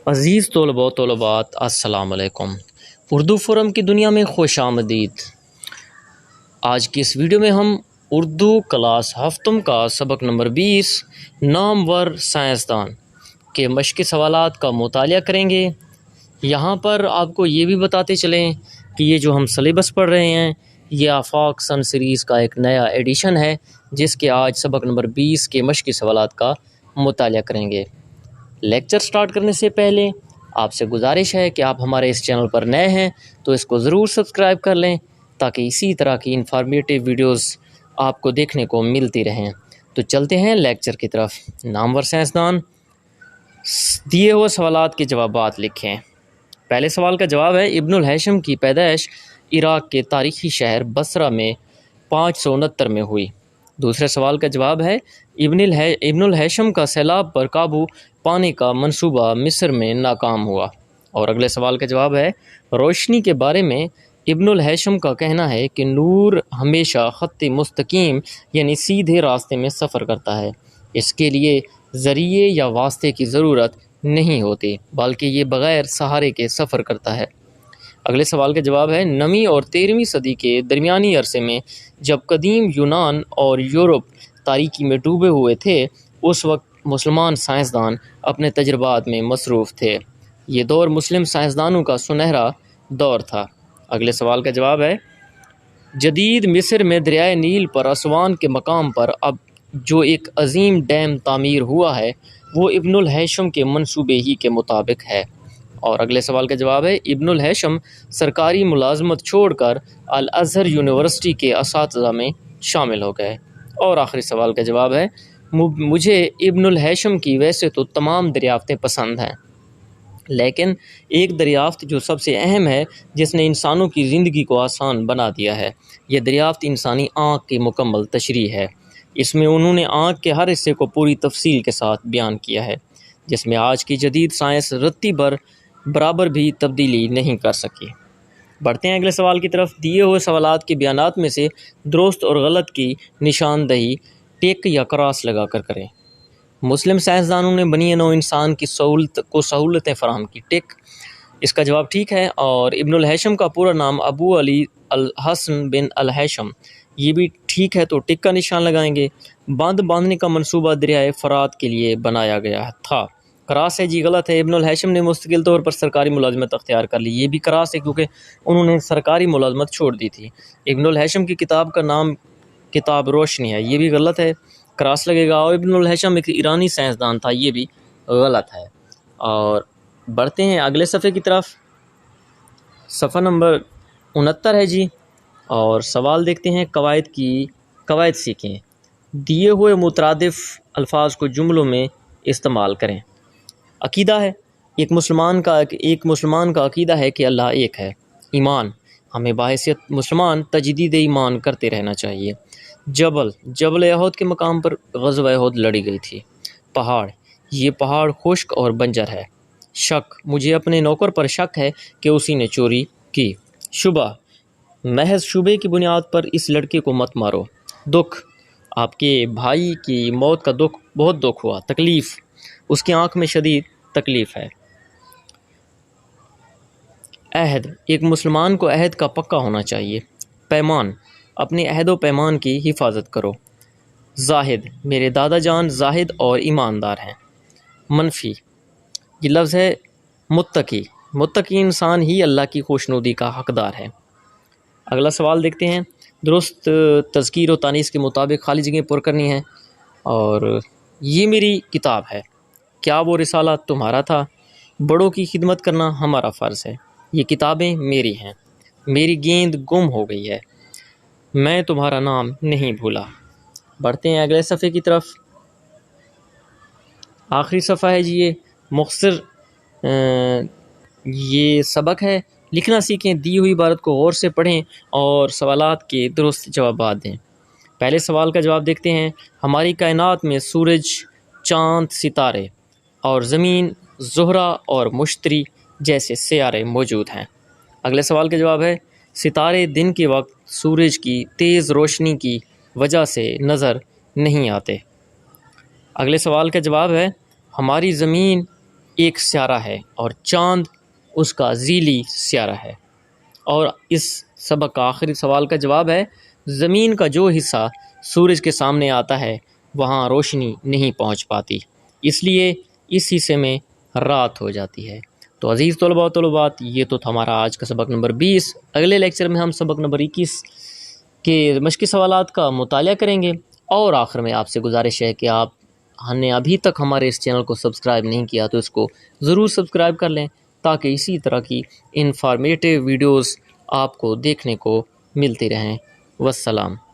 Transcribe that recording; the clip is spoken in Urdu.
عزیز طلباء و طالبات السلام علیکم۔ اردو فورم کی دنیا میں خوش آمدید۔ آج کی اس ویڈیو میں ہم اردو کلاس ہفتم کا سبق نمبر 20 نامور سائنسدان کے مشقی سوالات کا مطالعہ کریں گے۔ یہاں پر آپ کو یہ بھی بتاتے چلیں کہ یہ جو ہم سلیبس پڑھ رہے ہیں یہ آفاق سن سیریز کا ایک نیا ایڈیشن ہے جس کے آج سبق نمبر 20 کے مشقی سوالات کا مطالعہ کریں گے۔ لیکچر سٹارٹ کرنے سے پہلے آپ سے گزارش ہے کہ آپ ہمارے اس چینل پر نئے ہیں تو اس کو ضرور سبسکرائب کر لیں تاکہ اسی طرح کی انفارمیٹیو ویڈیوز آپ کو دیکھنے کو ملتی رہیں۔ تو چلتے ہیں لیکچر کی طرف۔ نامور سائنسدان، دیے ہوئے سوالات کے جوابات لکھیں۔ پہلے سوال کا جواب ہے ابن الہیثم کی پیدائش عراق کے تاریخی شہر بصرہ میں 569 میں ہوئی۔ دوسرے سوال کا جواب ہے ابن الہیثم کا سیلاب پر قابو پانے کا منصوبہ مصر میں ناکام ہوا۔ اور اگلے سوال کا جواب ہے روشنی کے بارے میں ابن الہیثم کا کہنا ہے کہ نور ہمیشہ خط مستقیم یعنی سیدھے راستے میں سفر کرتا ہے، اس کے لیے ذریعے یا واسطے کی ضرورت نہیں ہوتی بلکہ یہ بغیر سہارے کے سفر کرتا ہے۔ اگلے سوال کا جواب ہے 9ویں اور 13ویں صدی کے درمیانی عرصے میں جب قدیم یونان اور یورپ تاریکی میں ڈوبے ہوئے تھے اس وقت مسلمان سائنسدان اپنے تجربات میں مصروف تھے۔ یہ دور مسلم سائنسدانوں کا سنہرا دور تھا۔ اگلے سوال کا جواب ہے جدید مصر میں دریائے نیل پر اسوان کے مقام پر اب جو ایک عظیم ڈیم تعمیر ہوا ہے وہ ابن الہیثم کے منصوبے ہی کے مطابق ہے۔ اور اگلے سوال کا جواب ہے ابن الہیثم سرکاری ملازمت چھوڑ کر الازہر یونیورسٹی کے اساتذہ میں شامل ہو گئے۔ اور آخری سوال کا جواب ہے مجھے ابن الہیثم کی ویسے تو تمام دریافتیں پسند ہیں لیکن ایک دریافت جو سب سے اہم ہے جس نے انسانوں کی زندگی کو آسان بنا دیا ہے، یہ دریافت انسانی آنکھ کی مکمل تشریح ہے۔ اس میں انہوں نے آنکھ کے ہر حصے کو پوری تفصیل کے ساتھ بیان کیا ہے جس میں آج کی جدید سائنس رتی برابر بھی تبدیلی نہیں کر سکی۔ بڑھتے ہیں اگلے سوال کی طرف۔ دیے ہوئے سوالات کے بیانات میں سے درست اور غلط کی نشاندہی ٹک یا کراس لگا کر کریں۔ مسلم سائنسدانوں نے بنی نوع انسان کی سہولتیں فراہم کی، ٹک۔ اس کا جواب ٹھیک ہے۔ اور ابن الہیثم کا پورا نام ابو علی الحسن بن الہیثم، یہ بھی ٹھیک ہے تو ٹک کا نشان لگائیں گے۔ باندھ باندھنے کا منصوبہ دریائے فرات کے لیے بنایا گیا تھا، کراس ہے جی، غلط ہے۔ ابن الہیثم نے مستقل طور پر سرکاری ملازمت اختیار کر لی، یہ بھی کراس ہے کیونکہ انہوں نے سرکاری ملازمت چھوڑ دی تھی۔ ابن الہیثم کی کتاب کا نام کتاب روشنی ہے، یہ بھی غلط ہے، کراس لگے گا۔ اور ابن الہیثم ایک ایرانی سائنسدان تھا، یہ بھی غلط ہے۔ اور بڑھتے ہیں اگلے صفحے کی طرف۔ صفحہ نمبر 69 ہے جی، اور سوال دیکھتے ہیں قواعد سیکھیں۔ دیے ہوئے مترادف الفاظ کو جملوں میں استعمال کریں۔ عقیدہ ہے، ایک مسلمان کا عقیدہ ہے کہ اللہ ایک ہے۔ ایمان، ہمیں بحیثیت مسلمان تجدید ایمان کرتے رہنا چاہیے۔ جبل احد کے مقام پر غزوہ احد لڑی گئی تھی۔ پہاڑ، یہ پہاڑ خشک اور بنجر ہے۔ شک، مجھے اپنے نوکر پر شک ہے کہ اسی نے چوری کی۔ شبہ، محض شبے کی بنیاد پر اس لڑکے کو مت مارو۔ دکھ، آپ کے بھائی کی موت کا بہت دکھ ہوا۔ تکلیف، اس کی آنکھ میں شدید تکلیف ہے۔ عہد، ایک مسلمان کو عہد کا پکا ہونا چاہیے۔ پیمان، اپنے عہد و پیمان کی حفاظت کرو۔ زاہد، میرے دادا جان زاہد اور ایماندار ہیں۔ منفی، یہ لفظ ہے متقی انسان ہی اللہ کی خوشنودی کا حقدار ہے۔ اگلا سوال دیکھتے ہیں۔ درست تذکیر و تانیث کے مطابق خالی جگہ پر کرنی ہے۔ اور یہ میری کتاب ہے، کیا وہ رسالہ تمہارا تھا؟ بڑوں کی خدمت کرنا ہمارا فرض ہے۔ یہ کتابیں میری ہیں، میری گیند گم ہو گئی ہے، میں تمہارا نام نہیں بھولا۔ بڑھتے ہیں اگلے صفحے کی طرف۔ آخری صفحہ ہے جی، یہ مختصر یہ سبق ہے۔ لکھنا سیکھیں، دی ہوئی عبارت کو غور سے پڑھیں اور سوالات کے درست جوابات دیں۔ پہلے سوال کا جواب دیکھتے ہیں۔ ہماری کائنات میں سورج، چاند، ستارے اور زمین، زہرہ اور مشتری جیسے سیارے موجود ہیں۔ اگلے سوال کا جواب ہے ستارے دن کے وقت سورج کی تیز روشنی کی وجہ سے نظر نہیں آتے۔ اگلے سوال کا جواب ہے ہماری زمین ایک سیارہ ہے اور چاند اس کا ذیلی سیارہ ہے۔ اور اس سبق کا آخری سوال کا جواب ہے زمین کا جو حصہ سورج کے سامنے آتا ہے وہاں روشنی نہیں پہنچ پاتی، اس لیے اس حصے میں رات ہو جاتی ہے۔ تو عزیز طلباء و طالبات، یہ تو تھا ہمارا آج کا سبق نمبر 20۔ اگلے لیکچر میں ہم سبق نمبر 21 کے مشقی سوالات کا مطالعہ کریں گے۔ اور آخر میں آپ سے گزارش ہے کہ آپ نے ابھی تک ہمارے اس چینل کو سبسکرائب نہیں کیا تو اس کو ضرور سبسکرائب کر لیں تاکہ اسی طرح کی انفارمیٹیو ویڈیوز آپ کو دیکھنے کو ملتی رہیں۔ والسلام۔